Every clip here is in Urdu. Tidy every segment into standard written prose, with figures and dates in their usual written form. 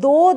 2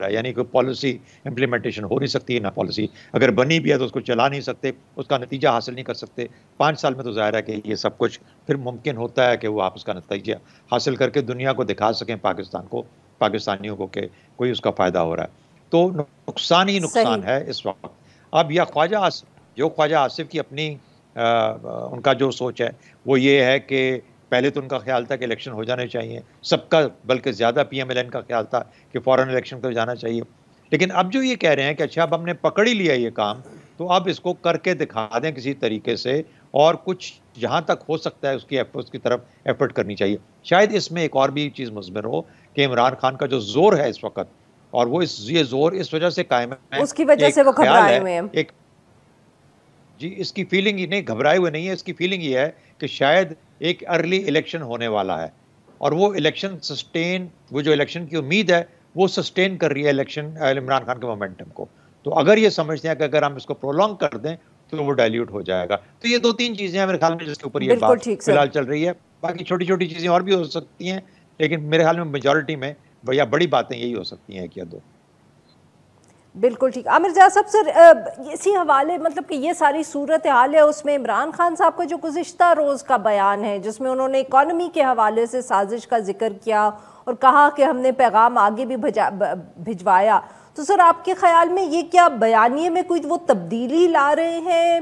ہے, یعنی کوئی پالیسی امپلیمنٹیشن ہو نہیں سکتی, نہ پالیسی اگر بنی بھی ہے تو اس کو چلا نہیں سکتے, اس کا نتیجہ حاصل نہیں کر سکتے. 5 سال میں تو ظاہر ہے کہ یہ سب کچھ پھر ممکن ہوتا ہے کہ وہ آپ اس کا نتیجہ حاصل کر کے دنیا کو دکھا سکیں, پاکستان کو, پاکستانیوں کو, کہ کوئی اس کا فائدہ ہو رہا ہے. تو نقصان ہی صحیح. نقصان ہے اس وقت. اب یا خواجہ آصف کی اپنی ان کا جو سوچ ہے وہ یہ ہے کہ پہلے تو ان کا خیال تھا کہ الیکشن ہو جانے چاہیے سب کا, بلکہ زیادہ پی ایم ایل این کا خیال تھا کہ فوراً الیکشن کو جانا چاہیے. لیکن اب جو یہ کہہ رہے ہیں کہ اچھا اب ہم نے پکڑ ہی لیا یہ کام, تو اب اس کو کر کے دکھا دیں کسی طریقے سے, اور کچھ جہاں تک ہو سکتا ہے اس کی طرف ایفرٹ کرنی چاہیے. شاید اس میں ایک اور بھی چیز مضمر ہو کہ عمران خان کا جو زور ہے اس وقت, اور وہ یہ زور اس وجہ سے قائم ہے, اس کی وجہ سے وہ گھبرائے ہوئے ہیں. جی اس کی فیلنگ ہی نہیں, گھبرائے ہوئے نہیں ہے, اس کی فیلنگ یہ ہے کہ شاید ایک ارلی الیکشن ہونے والا ہے, اور وہ الیکشن وہ جو الیکشن کی امید ہے وہ سسٹین کر رہی ہے الیکشن عمران خان کے مومنٹم کو. تو اگر یہ سمجھتے ہیں کہ اگر ہم اس کو پرولونگ کر دیں تو وہ ڈائلیوٹ ہو جائے گا. تو یہ 2-3 چیزیں ہیں میرے خیال میں جس کے اوپر یہ بات فی الحال چل رہی ہے. باقی چھوٹی چھوٹی چیزیں اور بھی ہو سکتی ہیں, لیکن میرے خیال میں میجورٹی میں یا بڑی باتیں یہی ہو سکتی ہیں, ایک یا دو. بالکل ٹھیک. عامر جاز صاحب سر اسی حوالے, مطلب کہ یہ ساری صورتحال ہے, اس میں عمران خان صاحب کا جو گزشتہ روز کا بیان ہے جس میں انہوں نے اکانومی کے حوالے سے سازش کا ذکر کیا اور کہا کہ ہم نے پیغام آگے بھی بھجوایا, تو سر آپ کے خیال میں یہ کیا بیانیے میں کوئی وہ تبدیلی لا رہے ہیں,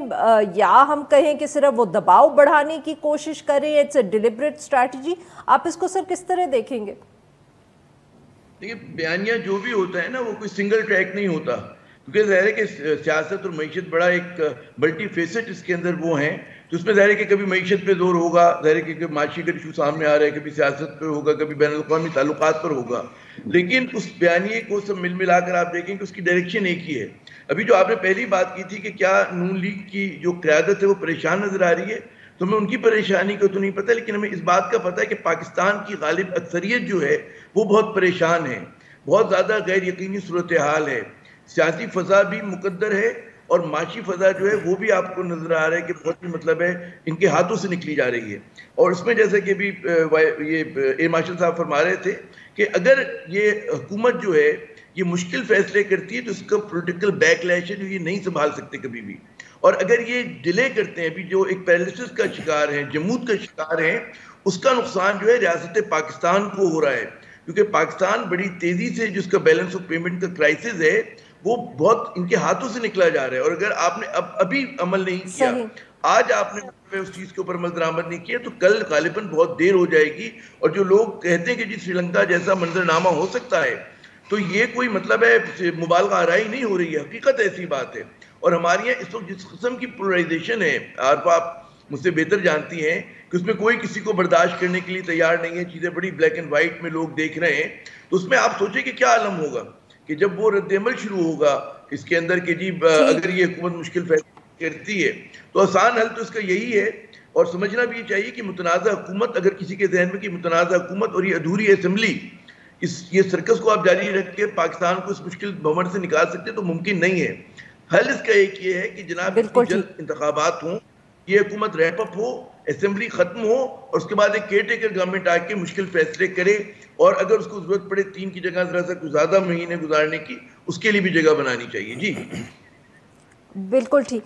یا ہم کہیں کہ صرف وہ دباؤ بڑھانے کی کوشش کریں, اٹس اے ڈیلیبریٹ اسٹریٹجی, آپ اس کو سر کس طرح دیکھیں گے؟ دیکھیے بیانیہ جو بھی ہوتا ہے نا وہ کوئی سنگل ٹریک نہیں ہوتا, کیونکہ ظاہر ہے کہ سیاست اور معیشت بڑا ایک ملٹی فیسٹ اس کے اندر وہ ہیں, تو اس میں ظاہر ہے کہ کبھی معیشت پہ زور ہوگا, ظاہر ہے کہ معاشی کا ایشو سامنے آ رہا ہے, کبھی سیاست پہ ہوگا, کبھی بین الاقوامی تعلقات پر ہوگا, لیکن اس بیانیے کو سب ملا کر آپ دیکھیں کہ اس کی ڈائریکشن ایک ہی ہے. ابھی جو آپ نے پہلی بات کی تھی کہ کیا نون لیگ کی جو قیادت ہے وہ پریشان نظر آ رہی ہے, تو ہمیں ان کی پریشانی کو تو نہیں پتہ, لیکن ہمیں اس بات کا پتہ ہے کہ پاکستان کی غالب اکثریت جو ہے وہ بہت پریشان ہے, بہت زیادہ غیر یقینی صورتحال ہے, سیاسی فضا بھی مقدر ہے, اور معاشی فضا جو ہے وہ بھی آپ کو نظر آ رہا ہے کہ بہت ہی مطلب ہے ان کے ہاتھوں سے نکلی جا رہی ہے. اور اس میں جیسے کہ بھی یہ ایر مارشل صاحب فرما رہے تھے کہ اگر یہ حکومت جو ہے یہ مشکل فیصلے کرتی ہے تو اس کا پولیٹیکل بیک لیش ہے جو یہ نہیں سنبھال سکتے کبھی بھی, اور اگر یہ ڈیلے کرتے ہیں, ابھی جو ایک پیرالسس کا شکار ہیں, جمود کا شکار ہیں, اس کا نقصان جو ہے ریاست پاکستان کو ہو رہا ہے, کیونکہ پاکستان بڑی تیزی سے جس کا بیلنس آف پیمنٹ کا کرائسس ہے وہ بہت ان کے ہاتھوں سے نکلا جا رہا ہے, اور اگر آپ نے ابھی عمل نہیں کیا, آج آپ نے اس چیز کے اوپر عمل درآمد نہیں کیا, تو کل غالباً بہت دیر ہو جائے گی. اور جو لوگ کہتے ہیں کہ جی سری لنکا جیسا منظرنامہ ہو سکتا ہے, تو یہ کوئی مطلب ہے مبالغہ آرائی نہیں ہو رہی ہے, حقیقت ایسی بات ہے. اور ہمارے یہاں اس وقت جس قسم کی پولرائزیشن ہے, آپ مجھ سے بہتر جانتی ہیں کہ اس میں کوئی کسی کو برداشت کرنے کے لیے تیار نہیں ہے, چیزیں بڑی بلیک اینڈ وائٹ میں لوگ دیکھ رہے ہیں. تو اس میں آپ سوچیں کہ کیا عالم ہوگا کہ جب وہ رد عمل شروع ہوگا اس کے اندر کہ جی اگر یہ حکومت مشکل فیصلے کرتی ہے تو آسان حل تو اس کا یہی ہے. اور سمجھنا بھی یہ چاہیے کہ متنازع حکومت, اگر کسی کے ذہن میں کہ متنازع حکومت اور یہ ادھوری اسمبلی, یہ سرکس کو آپ جاری رکھ کے پاکستان کو اس مشکل بھنور سے نکال سکتے تو ممکن نہیں ہے. حل اس کا ایک یہ ہے کہ جناب جلد انتخابات ہوں, یہ حکومت ریپ اپ ہو, اسمبلی ختم ہو, اور اس کے بعد ایک کیئر ٹیکر گورنمنٹ آ کے مشکل فیصلے کرے, اور اگر اس کو ضرورت پڑے 3 کی جگہ ذرا سا کچھ زیادہ مہینے گزارنے کی, اس کے لیے بھی جگہ بنانی چاہیے. جی بالکل ٹھیک.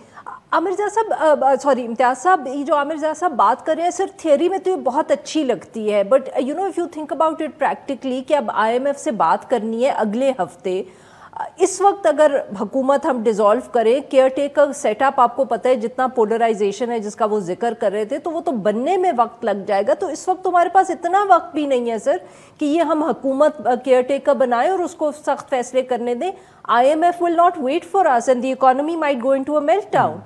عامر صاحب امتیاز صاحب, یہ جو عامر صاحب بات کر رہے ہیں سر تھیوری میں تو یہ بہت اچھی لگتی ہے, but you know if you think about it practically کہ اب آئی ایم ایف سے بات کرنی ہے اگلے ہفتے, اس وقت اگر حکومت ہم ڈیزالو کریں, کیئر ٹیکر سیٹ اپ آپ کو پتہ ہے جتنا پولرائزیشن ہے جس کا وہ ذکر کر رہے تھے, تو وہ تو بننے میں وقت لگ جائے گا. تو اس وقت ہمارے پاس اتنا وقت بھی نہیں ہے سر کہ یہ ہم حکومت کیئر ٹیکر بنائیں اور اس کو سخت فیصلے کرنے دیں. I M F will not wait for us and the economy might go into a meltdown.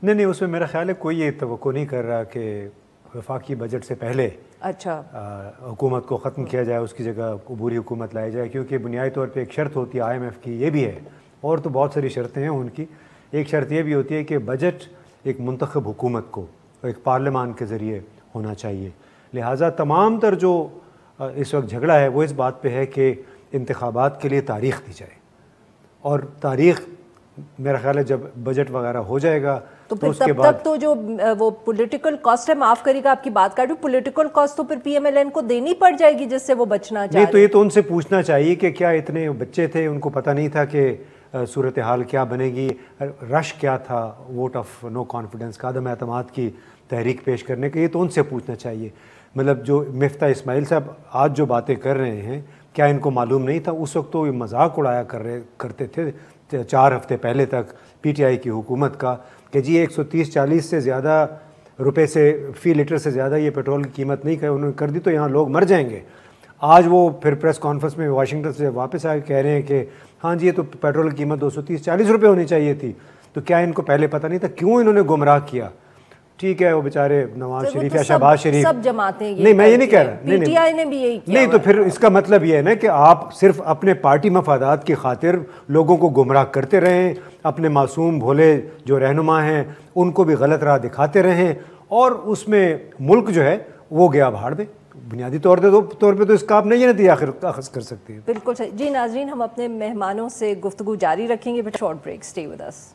نہیں, اس میں میرا خیال ہے کوئی یہ توقع نہیں کر رہا کہ وفاقی بجٹ سے پہلے حکومت کو ختم کیا جائے, اس کی جگہ عبوری حکومت لائی جائے, کیونکہ بنیادی طور پہ ایک شرط ہوتی ہے آئی ایم ایف کی, یہ بھی ہے, اور تو بہت ساری شرطیں ہیں ان کی. ایک شرط یہ بھی ہوتی ہے کہ بجٹ ایک منتخب حکومت کو ایک پارلیمان کے ذریعے ہونا چاہیے. لہٰذا تمام تر جو اس وقت جھگڑا ہے وہ اس بات پہ ہے کہ انتخابات کے لیے تاریخ دی جائے, اور تاریخ میرا خیال ہے جب بجٹ وغیرہ ہو جائے گا تو پھر تب تک تو جو وہ پولیٹیکل کاسٹ ہے، معاف کریے گا آپ کی بات کاٹوں، پولیٹیکل کاسٹ تو پھر پی ایم ایل این کو دینی پڑ جائے گی جس سے وہ بچنا چاہے. نہیں تو یہ تو ان سے پوچھنا چاہیے کہ کیا اتنے بچے تھے ان کو پتہ نہیں تھا کہ صورتحال کیا بنے گی، رش کیا تھا ووٹ آف نو کانفیڈنس کا، عدم اعتماد کی تحریک پیش کرنے کا، یہ تو ان سے پوچھنا چاہیے. مطلب جو مفتاح اسماعیل صاحب آج جو باتیں کر رہے ہیں، کیا ان کو معلوم نہیں تھا؟ اس وقت تو یہ مذاق اڑایا کرتے تھے 4 ہفتے پہلے تک پی ٹی آئی کی حکومت کا کہ جی 130-140 سے زیادہ روپے سے فی لیٹر سے زیادہ یہ پیٹرول کی قیمت نہیں انہوں نے کر دی تو یہاں لوگ مر جائیں گے. آج وہ پھر پریس کانفرنس میں واشنگٹن سے واپس آ کے کہہ رہے ہیں کہ ہاں جی یہ تو پیٹرول کی قیمت 230-40 روپے ہونی چاہیے تھی. تو کیا ان کو پہلے پتہ نہیں تھا؟ کیوں انہوں نے گمراہ کیا؟ ٹھیک ہے وہ بیچارے نواز شریف یا شہباز شریف، سب جماعتیں نہیں میں یہ نہیں کہہ رہا، پی ٹی آئی نے بھی یہی کیا. نہیں تو پھر اس کا مطلب یہ ہے نا کہ آپ صرف اپنے پارٹی مفادات کی خاطر لوگوں کو گمراہ کرتے رہیں، اپنے معصوم بھولے جو رہنما ہیں ان کو بھی غلط راہ دکھاتے رہیں، اور اس میں ملک جو ہے وہ گیا بھاڑ میں. بنیادی طور پہ تو اس کا آپ نہیں نتیجہ اخذ کر سکتے ہیں. بالکل صحیح. جی ناظرین، ہم اپنے مہمانوں سے گفتگو جاری رکھیں گے، but short break, stay with us.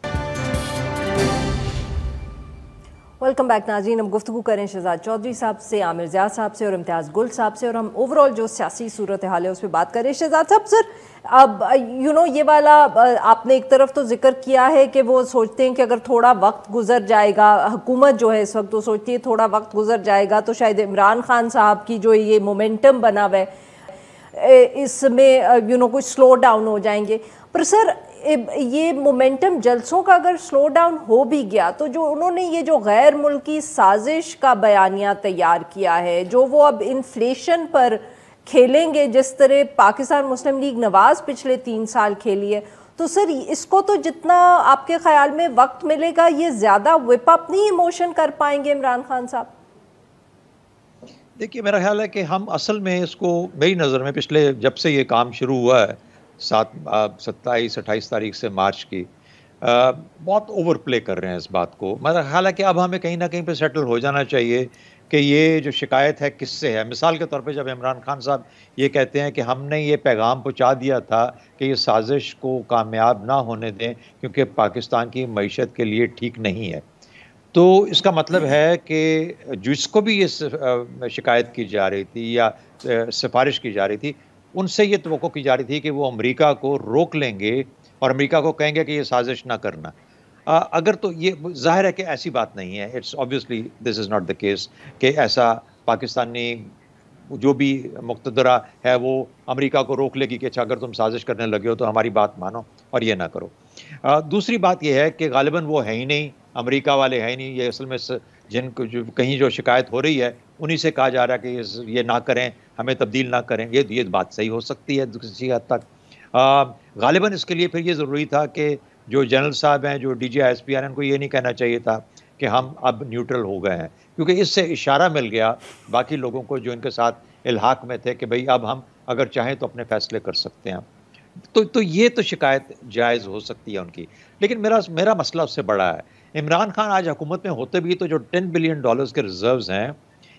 Welcome back ناظرین. ہم گفتگو کریں شہزاد چودھری صاحب سے، عامر زیاد صاحب سے اور امتیاز گل صاحب سے، اور ہم اوور آل جو سیاسی صورتحال ہے اس پہ بات کریں. شہزاد صاحب سر، اب یہ والا آپ نے ایک طرف تو ذکر کیا ہے کہ وہ سوچتے ہیں کہ اگر تھوڑا وقت گزر جائے گا، حکومت جو ہے اس وقت وہ سوچتی ہے تھوڑا وقت گزر جائے گا تو شاید عمران خان صاحب کی جو یہ مومنٹم بنا ہوا ہے اس میں کچھ سلو ڈاؤن ہو جائیں گے. پر سر یہ مومنٹم جلسوں کا اگر سلو ڈاؤن ہو بھی گیا تو جو انہوں نے یہ جو غیر ملکی سازش کا بیانیہ تیار کیا ہے، جو وہ اب انفلیشن پر کھیلیں گے جس طرح پاکستان مسلم لیگ نواز پچھلے 3 سال کھیلی ہے، تو سر اس کو تو جتنا آپ کے خیال میں وقت ملے گا یہ زیادہ وپ اپ نہیں ایموشن کر پائیں گے عمران خان صاحب؟ دیکھیے میرا خیال ہے کہ ہم اصل میں اس کو، میری نظر میں پچھلے جب سے یہ کام شروع ہوا ہے 27-28 تاریخ سے مارچ کی، بہت اوور پلے کر رہے ہیں اس بات کو. میرا خیال ہے کہ اب ہمیں کہیں نہ کہیں پہ سیٹل ہو جانا چاہیے کہ یہ جو شکایت ہے کس سے ہے. مثال کے طور پہ جب عمران خان صاحب یہ کہتے ہیں کہ ہم نے یہ پیغام پہنچا دیا تھا کہ یہ سازش کو کامیاب نہ ہونے دیں کیونکہ پاکستان کی معیشت کے لیے ٹھیک نہیں ہے، تو اس کا مطلب ہے کہ جس کو بھی یہ شکایت کی جا رہی تھی یا سفارش کی جا رہی تھی، ان سے یہ توقع کی جا رہی تھی کہ وہ امریکہ کو روک لیں گے اور امریکہ کو کہیں گے کہ یہ سازش نہ کرنا. اگر تو یہ ظاہر ہے کہ ایسی بات نہیں ہے، it's obviously this is not the case کہ ایسا پاکستانی جو بھی مقتدرہ ہے وہ امریکہ کو روک لے گی کہ اچھا اگر تم سازش کرنے لگے ہو تو ہماری بات مانو اور یہ نہ کرو. دوسری بات یہ ہے کہ غالباً وہ ہے ہی نہیں، امریکہ والے ہیں ہی نہیں. یہ اصل میں جن کو کہیں جو شکایت ہو رہی ہے انہی سے کہا جا رہا ہے کہ یہ نہ کریں، ہمیں تبدیل نہ کریں. یہ بات صحیح ہو سکتی ہے کسی حد تک. غالباً اس کے لیے پھر یہ ضروری تھا کہ جو جنرل صاحب ہیں، جو D G I S P ان کو یہ نہیں کہنا چاہیے تھا کہ ہم اب نیوٹرل ہو گئے ہیں، کیونکہ اس سے اشارہ مل گیا باقی لوگوں کو جو ان کے ساتھ الحاق میں تھے کہ بھئی اب ہم اگر چاہیں تو اپنے فیصلے کر سکتے ہیں. تو یہ تو شکایت جائز ہو سکتی ہے ان کی، لیکن میرا مسئلہ اس سے بڑا ہے. عمران خان آج حکومت میں ہوتے بھی تو جو $10 بلین کے ریزروز ہیں،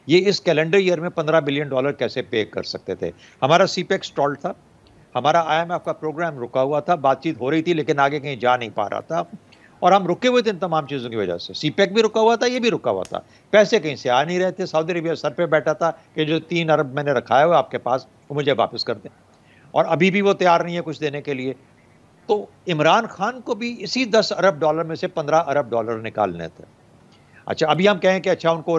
یہ اس کیلنڈر ایئر میں $15 بلین کیسے پے کر سکتے تھے؟ ہمارا سی پیک سٹال تھا، ہمارا آئی ایم ایف کا پروگرام رکا ہوا تھا، بات چیت ہو رہی تھی لیکن آگے کہیں جا نہیں پا رہا تھا، اور ہم رکے ہوئے تھے ان تمام چیزوں کی وجہ سے. سی پیک بھی رکا ہوا تھا، یہ بھی رکا ہوا تھا، پیسے کہیں سے آ نہیں رہے تھے. سعودی عربیہ سر پہ بیٹھا تھا کہ جو 3 ارب میں نے رکھا ہے آپ کے پاس وہ مجھے واپس کر دیں، اور ابھی بھی وہ تیار نہیں ہے کچھ دینے کے لیے. تو عمران خان کو بھی اسی $10 ارب میں سے $15 ارب نکالنے تھے. اچھا ابھی ہم کہیں کہ اچھا ان کو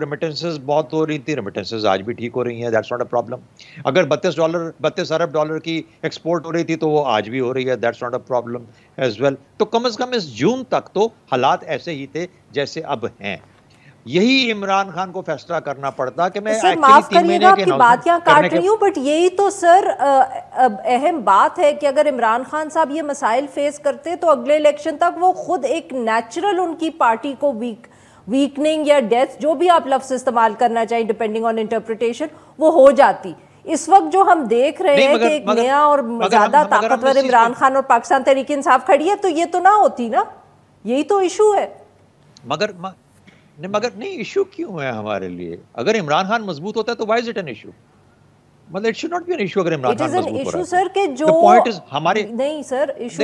بہت ہو رہی تھی، ریمیٹنسز آج بھی ٹھیک ہو رہی ہیں، دیٹس ناٹ اے پرابلم. اگر $32 ارب کی ایکسپورٹ ہو رہی تھی تو وہ آج بھی ہو رہی ہے، that's not a problem as well. تو کم از کم اس جون تک تو حالات ایسے ہی تھے جیسے اب ہیں. یہی عمران خان کو فیصلہ کرنا پڑتا کہ میں سر معاف کریے گا آپ کی بات یہاں کاٹ رہی ہوں، بٹ یہی تو سر اہم بات ہے کہ اگر عمران خان صاحب یہ مسائل فیس کرتے تو اگلے الیکشن تک وہ خود ایک نیچرل ان کی پارٹی کو ویکننگ یا ڈیتھ، جو بھی آپ لفظ استعمال کرنا چاہیں ڈیپینڈنگ آن انٹرپریٹیشن، وہ ہو جاتی. اس وقت جو ہم دیکھ رہے ہیں کہ ایک نیا اور زیادہ طاقتور عمران خان اور پاکستان تحریک انصاف کھڑی ہے تو یہ تو نہ ہوتی نا، یہی تو ایشو ہے. مگر نہیں، ایشو کیوں ہے ہمارے لیے؟ اگر عمران خان مضبوط ہوتا ہے تو why is it an issue? مطلب it should not be an issue اگر عمران خان مضبوط ہو رہا ہے. سر کہ جو the point is ہمارے نہیں سر ایشو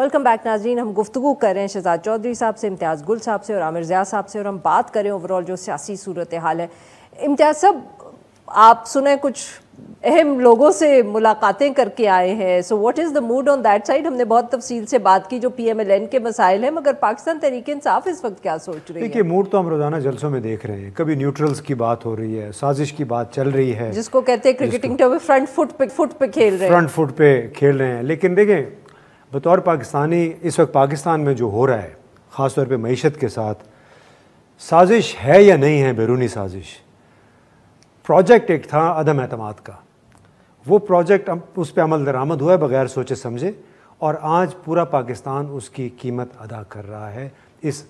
ویلکم بیک ناظرین. ہم گفتگو کر رہے ہیں شہزاد چودھری صاحب سے, امتیاز گل صاحب سے اور عامر ضیاء صاحب سے, اور ہم بات کریں اوور آل جو سیاسی صورتحال ہے. امتیاز صاحب, آپ سنیں کچھ اہم لوگوں سے ملاقاتیں کر کے آئے ہیں, so what is the mood on that side? ہم نے بہت تفصیل سے بات کی جو پی ایم ایل این کے مسائل ہیں, مگر پاکستان تحریک انصاف اس وقت کیا سوچ رہی ہے؟ دیکھیے, موڈ تو ہم روزانہ جلسوں میں دیکھ رہے ہیں. کبھی نیوٹرلز کی بات ہو رہی ہے, سازش کی بات چل رہی ہے, جس کو کہتے ہیں کرکٹنگ ٹرم میں فرنٹ فٹ پہ کھیل رہے ہیں. فرنٹ فٹ پہ کھیل رہے ہیں. لیکن دیکھیں, بطور پاکستانی اس وقت پاکستان میں جو ہو رہا ہے, خاص طور پہ معیشت کے ساتھ, سازش ہے یا نہیں ہے بیرونی سازش؟ پروجیکٹ ایک تھا عدم اعتماد کا, وہ پروجیکٹ اس پہ عمل درآمد ہوا ہے بغیر سوچے سمجھے, اور آج پورا پاکستان اس کی قیمت ادا کر رہا ہے اس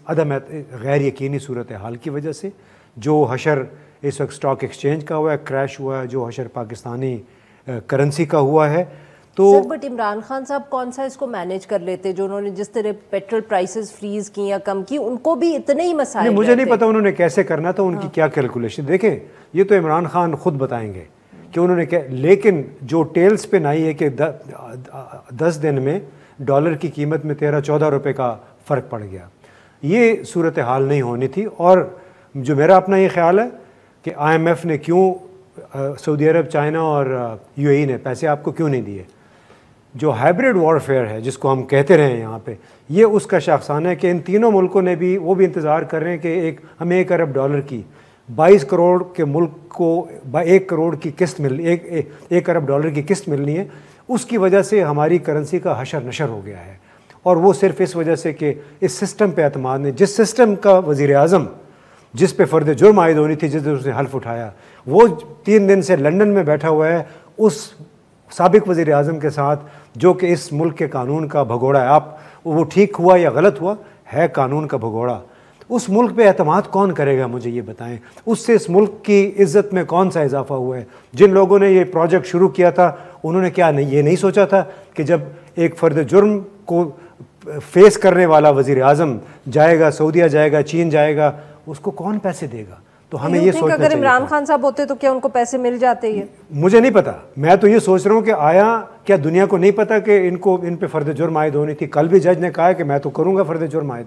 غیر یقینی صورتحال کی وجہ سے. جو حشر اس وقت اسٹاک ایکسچینج کا ہوا ہے, کریش ہوا ہے, جو حشر پاکستانی کرنسی کا ہوا ہے. تو بٹ عمران خان صاحب کون سا اس کو مینیج کر لیتے, جو انہوں نے جس طرح پیٹرول پرائسز فریز کی یا کم کی, ان کو بھی اتنے ہی مسائل. مجھے نہیں پتا انہوں نے کیسے کرنا تھا, ان کی کیا کیلکولیشن. دیکھیں, یہ تو عمران خان خود بتائیں گے کہ انہوں نے کیا, لیکن جو ٹیلز پہ نہیں ہے کہ 10 دن میں ڈالر کی قیمت میں 13-14 روپے کا فرق پڑ گیا, یہ صورتحال نہیں ہونی تھی. اور جو میرا اپنا یہ خیال ہے کہ آئی ایم ایف نے کیوں, سعودی عرب, چائنا اور یو اے ای نے پیسے آپ کو کیوں نہیں دیے؟ جو ہائبریڈ وارفیئر ہے جس کو ہم کہتے رہے ہیں یہاں پہ, یہ اس کا شاخسانہ ہے کہ ان تینوں ملکوں نے بھی, وہ بھی انتظار کر رہے ہیں کہ ہمیں 1 ارب ڈالر کی 22 کروڑ کے ملک کو 1 کروڑ کی قسط ملنی, 1 ارب ڈالر کی قسط ملنی ہے. اس کی وجہ سے ہماری کرنسی کا حشر نشر ہو گیا ہے, اور وہ صرف اس وجہ سے کہ اس سسٹم پہ اعتماد نہیں. جس سسٹم کا وزیر اعظم جس پہ فرد جرم عائد ہونی تھی, جس نے اس نے حلف اٹھایا, وہ 3 دن سے لندن میں بیٹھا ہوا ہے اس سابق وزیر اعظم کے ساتھ, جو کہ اس ملک کے قانون کا بھگوڑا ہے. آپ وہ ٹھیک ہوا یا غلط ہوا, ہے قانون کا بھگوڑا. اس ملک پہ اعتماد کون کرے گا, مجھے یہ بتائیں. اس سے اس ملک کی عزت میں کون سا اضافہ ہوا ہے؟ جن لوگوں نے یہ پروجیکٹ شروع کیا تھا, انہوں نے کیا یہ نہیں سوچا تھا کہ جب ایک فرد جرم کو فیس کرنے والا وزیر اعظم جائے گا, سعودیہ جائے گا, چین جائے گا, اس کو کون پیسے دے گا؟ تو ہمیں یہ سوچنا چاہیے. اگر عمران خان صاحب ہوتے تو کیا ان کو پیسے مل جاتے؟ یہ مجھے نہیں پتا. میں تو یہ سوچ رہا ہوں کہ آیا کیا دنیا کو نہیں پتا کہ ان پہ فرد جرم عائد ہونی تھی؟ کل بھی جج نے کہا کہ میں تو کروں گا فرد جرم عائد.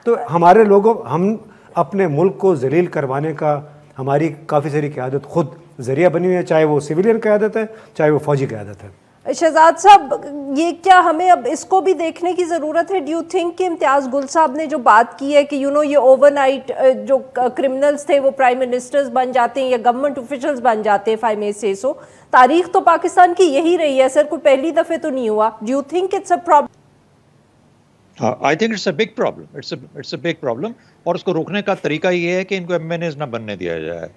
تو ہمارے لوگوں, ہم اپنے ملک کو ذلیل کروانے کا, ہماری کافی ساری قیادت خود ذریعہ بنی ہوئی ہے, چاہے وہ سویلین قیادت ہے, چاہے وہ فوجی قیادت ہے. شہزاد صاحب, یہ کیا ہمیں اب اس کو بھی دیکھنے کی ضرورت ہے؟ ڈو یو تھنک کہ امتیاز گل صاحب نے جو بات کی ہے کہ یہ اوور نائٹ جو کرمنلز تھے وہ پرائم منسٹرز بن جاتے ہیں یا گورنمنٹ آفیشلز بن جاتے ہیں, 5 میں سے تاریخ تو پاکستان کی یہی رہی ہے سر, کوئی پہلی دفعہ تو نہیں ہوا. Do you think it's a problem? I think it's a big problem. It's a big problem. اور اس کو روکنے کا طریقہ یہ ہے کہ ان کو ایم این ایز نہ بننے دیا جائے,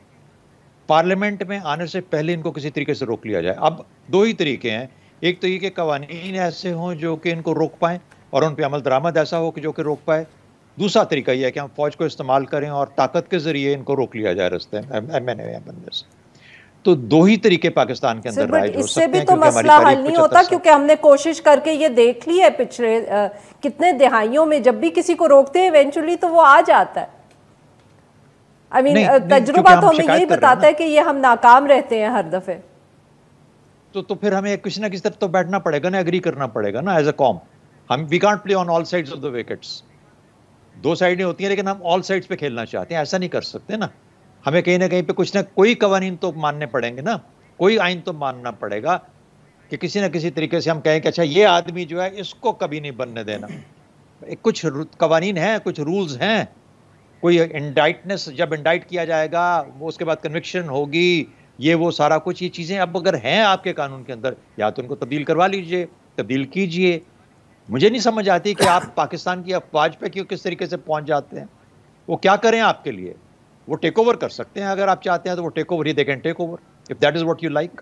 پارلیمنٹ میں آنے سے پہلے ان کو کسی طریقے سے روک لیا جائے. اب 2 ہی طریقے ہیں, ایک تو یہ کہ قوانین ایسے ہوں جو کہ ان کو روک پائیں اور ان پہ عمل درآمد ایسا ہو کہ جو کہ روک پائے. دوسرا طریقہ یہ ہے کہ ہم فوج کو استعمال کریں اور طاقت کے ذریعے ان کو روک لیا جائے رستے ایم این اے بننے سے. تو 2 ہی طریقے پاکستان کے اندر رائج ہو سکتے ہیں. اس سے بھی تو مسئلہ حل نہیں ہوتا, کیونکہ ہم نے کوشش کر کے یہ دیکھ لی ہے پچھلے کتنے دہائیوں میں, جب بھی کسی کو روکتے ہیں ایونچولی تو وہ آ جاتا ہے. تجربہ تو ہمیں یہی بتاتا ہے کہ یہ ہم ناکام رہتے ہیں ہر دفعہ. تو پھر ہمیں کسی نہ کسی طرف تو بیٹھنا پڑے گا نا, ایگری کرنا پڑے گا نا ایز اے قوم. ہم we can't play on all sides of the wickets. 2 سائڈیں ہوتی ہیں لیکن ہم آل سائڈز پہ کھیلنا چاہتے ہیں, ایسا نہیں کر سکتے نا. ہمیں کہیں نہ کہیں پہ کچھ نہ کوئی قوانین تو ماننے پڑیں گے نا, کوئی آئین تو ماننا پڑے گا کہ کسی نہ کسی طریقے سے ہم کہیں کہ اچھا یہ آدمی جو ہے اس کو کبھی نہیں بننے دینا. کچھ قوانین ہیں, کچھ رولز ہیں. کوئی انڈائٹنس, جب انڈائٹ کیا جائے گا وہ اس کے بعد کنوکشن ہوگی, یہ وہ سارا کچھ یہ چیزیں اب اگر ہیں آپ کے قانون کے اندر, یا تو ان کو تبدیل کروا لیجئے, تبدیل کیجئے. مجھے نہیں سمجھ آتی کہ آپ پاکستان کی افواج پہ کیوں کس طریقے سے پہنچ جاتے ہیں. وہ کیا کریں آپ کے لیے؟ وہ ٹیک اوور کر سکتے ہیں اگر آپ چاہتے ہیں تو وہ take over, they can take over if that is what you like.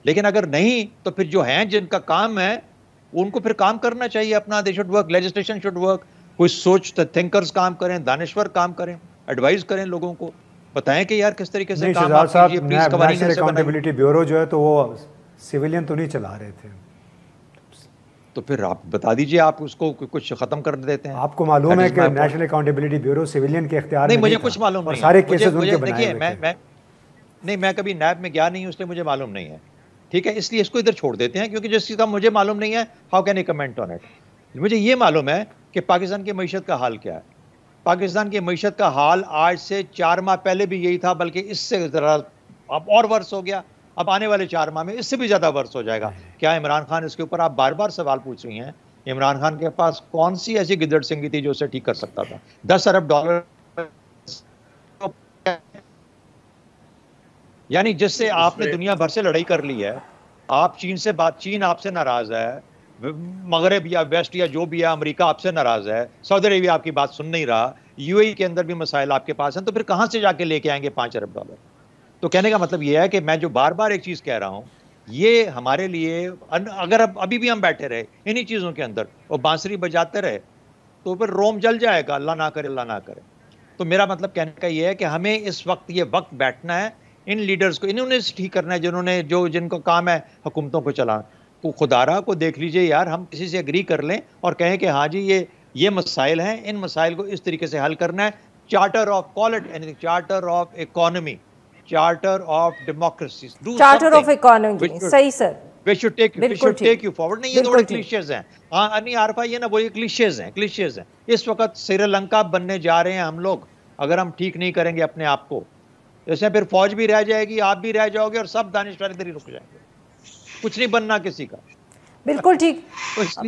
لیکن اگر نہیں تو پھر جو ہیں جن کا کام ہے ان کو پھر کام کرنا چاہیے اپنا. They should work, legislation should work. کوئی سوچ تھنکرز کام کریں, دانشور کام کریں, ایڈوائز کریں لوگوں کو, بتائیں کہ یار کس طریقے سے کام آپ کیجئے, پلیز قوانین سے بنائیں. اکاؤنٹیبلٹی بیورو جو ہے تو وہ سویلین تو نہیں چلا رہے تھے, تو پھر آپ بتا دیجئے, آپ اس کو کچھ ختم کر دیتے ہیں. آپ کو معلوم ہے کہ نیشنل اکاؤنٹیبلٹی بیورو سویلین کے اختیار میں نہیں, مجھے کچھ معلوم نہیں. سارے کیسز ان کے بنائے ہوئے تھے. نہیں, میں کبھی نیب میں گیا نہیں ہوں, اس لیے مجھے معلوم نہیں ہے. ٹھیک ہے, اس لیے اس کو ادھر چھوڑ دیتے ہیں, کیونکہ جس چیز کا مجھے معلوم نہیں ہے, how can I comment on it. مجھے یہ معلوم ہے کہ پاکستان کی معیشت کا حال کیا ہے. پاکستان کی معیشت کا حال آج سے 4 ماہ پہلے بھی یہی تھا، بلکہ اس سے ذرا اب اور ورس ہو گیا. اب آنے والے 4 ماہ میں اس سے بھی زیادہ ورس ہو جائے گا. کیا عمران خان، اس کے اوپر آپ بار بار سوال پوچھ رہی ہیں، عمران خان کے پاس کون سی ایسی گدڑ سنگی تھی جو اسے ٹھیک کر سکتا تھا؟ $10 ارب یعنی جس سے آپ نے دنیا بھر سے لڑائی کر لی ہے. آپ چین سے چین آپ سے ناراض ہے، مغرب یا ویسٹ یا جو بھی ہے، امریکہ آپ سے ناراض ہے، سعودی عربیہ آپ کی بات سن نہیں رہا، UAE کے اندر بھی مسائل آپ کے پاس ہیں، تو پھر کہاں سے جا کے لے کے آئیں گے $5 ارب؟ تو کہنے کا مطلب یہ ہے کہ میں جو بار بار ایک چیز کہہ رہا ہوں، یہ ہمارے لیے اگر ابھی بھی ہم بیٹھے رہے انہی چیزوں کے اندر اور بانسری بجاتے رہے تو پھر روم جل جائے گا. اللہ نہ کرے، اللہ نہ کرے. تو میرا مطلب کہنے کا یہ ہے کہ ہمیں اس وقت یہ وقت بیٹھنا ہے، ان لیڈرز کو انہوں نے ٹھیک کرنا ہے جن کو کام ہے حکومتوں کو چلانا. کو خدارہ کو دیکھ لیجئے یار، ہم کسی سے اگری کر لیں اور کہیں کہ ہاں جی یہ مسائل ہیں، ان مسائل کو اس طریقے سے حل کرنا ہے. Charter of charter of economy, charter of democracy, charter of economy, صحیح سر. We should take you forward. نہیں، یہ تھوڑے کلیشیز ہیں. ہاں نہیں عارفہ، یہ نا وہ کلیشیز ہیں. اس وقت سری لنکا بننے جا رہے ہیں ہم لوگ، اگر ہم ٹھیک نہیں کریں گے اپنے آپ کو. اس میں پھر فوج بھی رہ جائے گی، آپ بھی رہ جاؤ گے، اور سب دانشور ادھر ہی رک جائیں گے. کچھ نہیں بننا کسی کا. بالکل ٹھیک،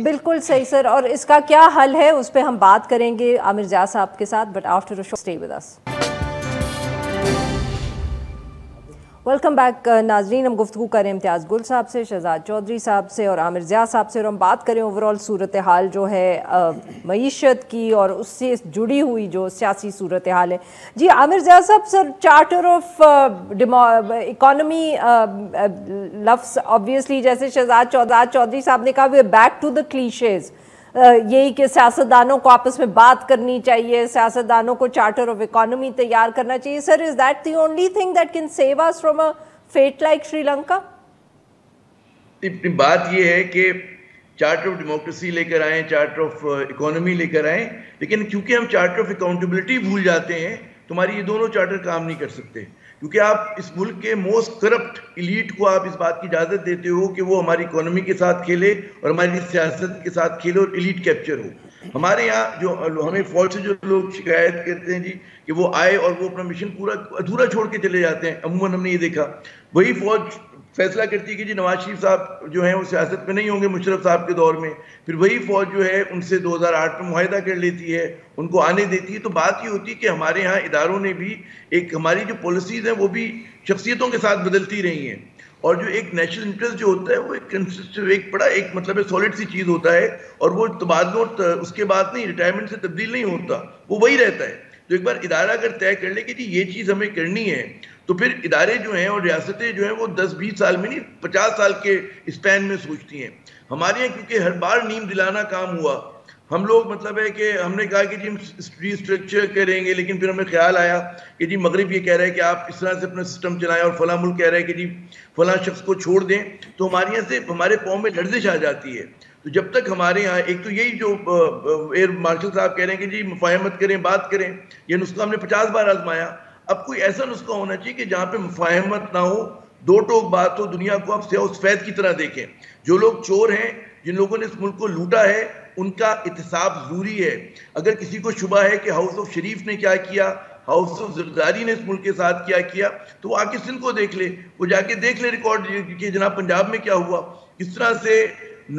بالکل صحیح سر. اور اس کا کیا حل ہے اس پہ ہم بات کریں گے عامر ضیاء صاحب کے ساتھ، but after stay with us. Welcome back ناظرین. ہم گفتگو کریں امتیاز گل صاحب سے، شہزاد چودھری صاحب سے اور عامر ضیاء صاحب سے، اور ہم بات کریں اوورآل صورتحال جو ہے معیشت کی اور اس سے جڑی ہوئی جو سیاسی صورتحال ہے. جی Aamir Zia sahab, sir charter of economy لفظ آبویسلی جیسے شہزاد چودھری صاحب نے کہا، we are back to the clichés, یہی کہ سیاستدانوں کو آپس میں بات کرنی چاہیے، سیاستدانوں کو چارٹر آف اکانومی تیار کرنا چاہیے. Sir is that the only thing that can save us from a fate like Sri Lanka? بات یہ ہے کہ چارٹر آف ڈیموکریسی لے کر آئیں، چارٹر آف اکانومی لے کر آئیں، لیکن کیونکہ ہم چارٹر آف اکاؤنٹیبلٹی بھول جاتے ہیں، تمہاری یہ دونوں چارٹر کام نہیں کر سکتے. کیونکہ آپ اس ملک کے موسٹ کرپٹ ایلیٹ کو آپ اس بات کی اجازت دیتے ہو کہ وہ ہماری اکانومی کے ساتھ کھیلے اور ہماری سیاست کے ساتھ کھیلے اور ایلیٹ کیپچر ہو. ہمارے یہاں جو ہمیں فوج سے جو لوگ شکایت کرتے ہیں جی کہ وہ آئے اور وہ اپنا مشن پورا ادھورا چھوڑ کے چلے جاتے ہیں، عموماً ہم نے یہ دیکھا. وہی فوج فیصلہ کرتی ہے کہ جی نواز شریف صاحب جو ہیں وہ سیاست میں نہیں ہوں گے مشرف صاحب کے دور میں، پھر وہی فوج جو ہے ان سے 2008 میں معاہدہ کر لیتی ہے، ان کو آنے دیتی ہے. تو بات یہ ہوتی ہے کہ ہمارے ہاں اداروں نے بھی ایک، ہماری جو پالیسیز ہیں وہ بھی شخصیتوں کے ساتھ بدلتی رہی ہیں، اور جو ایک نیشنل انٹرسٹ جو ہوتا ہے وہ ایک بڑا ایک مطلب سالڈ سی چیز ہوتا ہے، اور وہ تبادلوں اس کے بعد نہیں، ریٹائرمنٹ سے تبدیل نہیں ہوتا، وہ وہی رہتا ہے. تو ایک بار ادارہ اگر طے کر لے کہ جی یہ چیز ہمیں کرنی ہے، تو پھر ادارے جو ہیں اور ریاستیں جو ہیں وہ 10-20 سال میں نہیں 50 سال کے اسپین میں سوچتی ہیں. ہمارے یہاں کیونکہ ہر بار نیم دلانا کام ہوا، ہم لوگ مطلب ہے کہ ہم نے کہا کہ جی ہم ریسٹرکچر کریں گے، لیکن پھر ہمیں خیال آیا کہ جی مغرب یہ کہہ رہا ہے کہ آپ اس طرح سے اپنا سسٹم چلائیں، اور فلاں ملک کہہ رہا ہے کہ جی فلاں شخص کو چھوڑ دیں. تو ہمارے یہاں سے ہمارے پاؤں میں لرزش آ جاتی ہے. تو جب تک ہمارے یہاں ایک تو یہی جو ایئر مارشل صاحب کہہ رہے ہیں کہ جی مفاہمت کریں، بات کریں، یہ نسخہ ہم نے 50 بار آزمایا. اب کوئی ایسا نسخہ ہونا چاہیے کہ جہاں پہ مفاہمت نہ ہو، دو ٹوک بات ہو، دنیا کو آپ سیاہ سفید کی طرح دیکھیں. جو لوگ چور ہیں، جن لوگوں نے اس ملک کو لوٹا ہے، ان کا احتساب ضروری ہے. اگر کسی کو شبہ ہے کہ ہاؤس آف شریف نے کیا کیا، ہاؤس آف زرداری نے اس ملک کے ساتھ کیا کیا، تو وہ آ کے سندھ کو دیکھ لے، وہ جا کے دیکھ لے ریکارڈ کہ جناب پنجاب میں کیا ہوا. کس طرح سے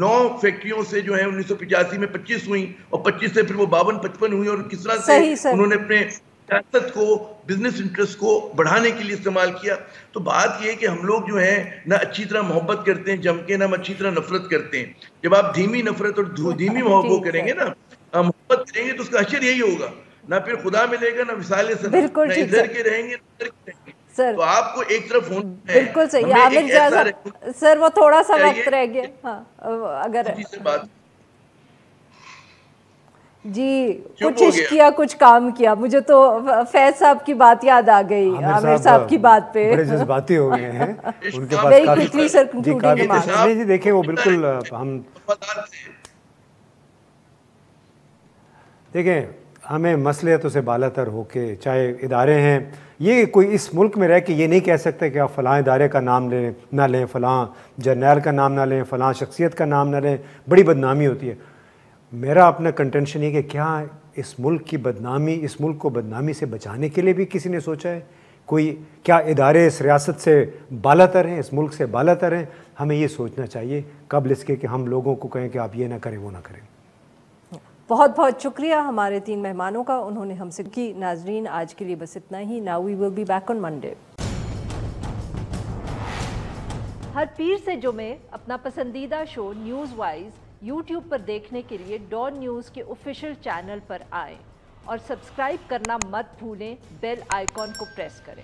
9 فیکٹریوں سے جو ہیں 1985 میں 25 ہوئیں، اور 25 سے پھر وہ 52-55 ہوئی، اور کس طرح سے انہوں نے اپنے سیاست کو، بزنس انٹرسٹ کو بڑھانے کے لیے استعمال کیا. تو بات یہ ہے کہ ہم لوگ جو ہیں نہ اچھی طرح محبت کرتے ہیں جم کے، نہ ہم اچھی طرح نفرت کرتے ہیں. جب آپ دھیمی نفرت اور دھیمی محبت کریں گے نا، محبت کریں گے تو اس کا اثر یہی ہوگا، نہ پھر خدا ملے گا، نہ وصال سنا، نہ ادھر کے رہیں گے نہ ادھر کے رہیں گے. تو آپ کو ایک طرف ہونا ہے. بالکل صحیح عامر ضیاء صاحب. سر وہ تھوڑا سا وقت رہ گیا. ہاں اگر جی کچھ عشق کیا، کچھ کام کیا. مجھے تو فیض صاحب کی بات یاد آ گئی عامر صاحب کی بات پہ. بڑے جذباتی ہو گئے ہیں ان کے ویری کوئکلی سر کنکلوڈنگ ریمارکس. جی دیکھیں وہ بالکل ہم دیکھیں ہمیں مصلحتوں سے بالا تر ہو کے، چاہے ادارے ہیں، یہ کوئی اس ملک میں رہ کے یہ نہیں کہہ سکتے کہ آپ فلاں ادارے کا نام لیں نہ لیں، فلاں جرنیل کا نام نہ لیں، فلاں شخصیت کا نام نہ لیں، بڑی بدنامی ہوتی ہے. میرا اپنا کنٹینشن یہ کہ کیا اس ملک کی بدنامی، اس ملک کو بدنامی سے بچانے کے لیے بھی کسی نے سوچا ہے؟ کوئی کیا ادارے اس ریاست سے بالا تر ہیں، اس ملک سے بالا تر ہیں؟ ہمیں یہ سوچنا چاہیے قبل اس کے کہ ہم لوگوں کو کہیں کہ آپ یہ نہ کریں وہ نہ کریں۔ بہت بہت شکریہ ہمارے 3 مہمانوں کا، انہوں نے ہم سے کی۔ ناظرین آج کے لیے بس اتنا ہی۔ Now we will be back on Monday. ہر پیر سے جمعے اپنا پسندیدہ شو نیوز وائز یوٹیوب پر دیکھنے کے لیے ڈان نیوز کے آفیشیل چینل پر آئیں اور سبسکرائب کرنا مت بھولیں، بیل آئیکن کو پریس کریں۔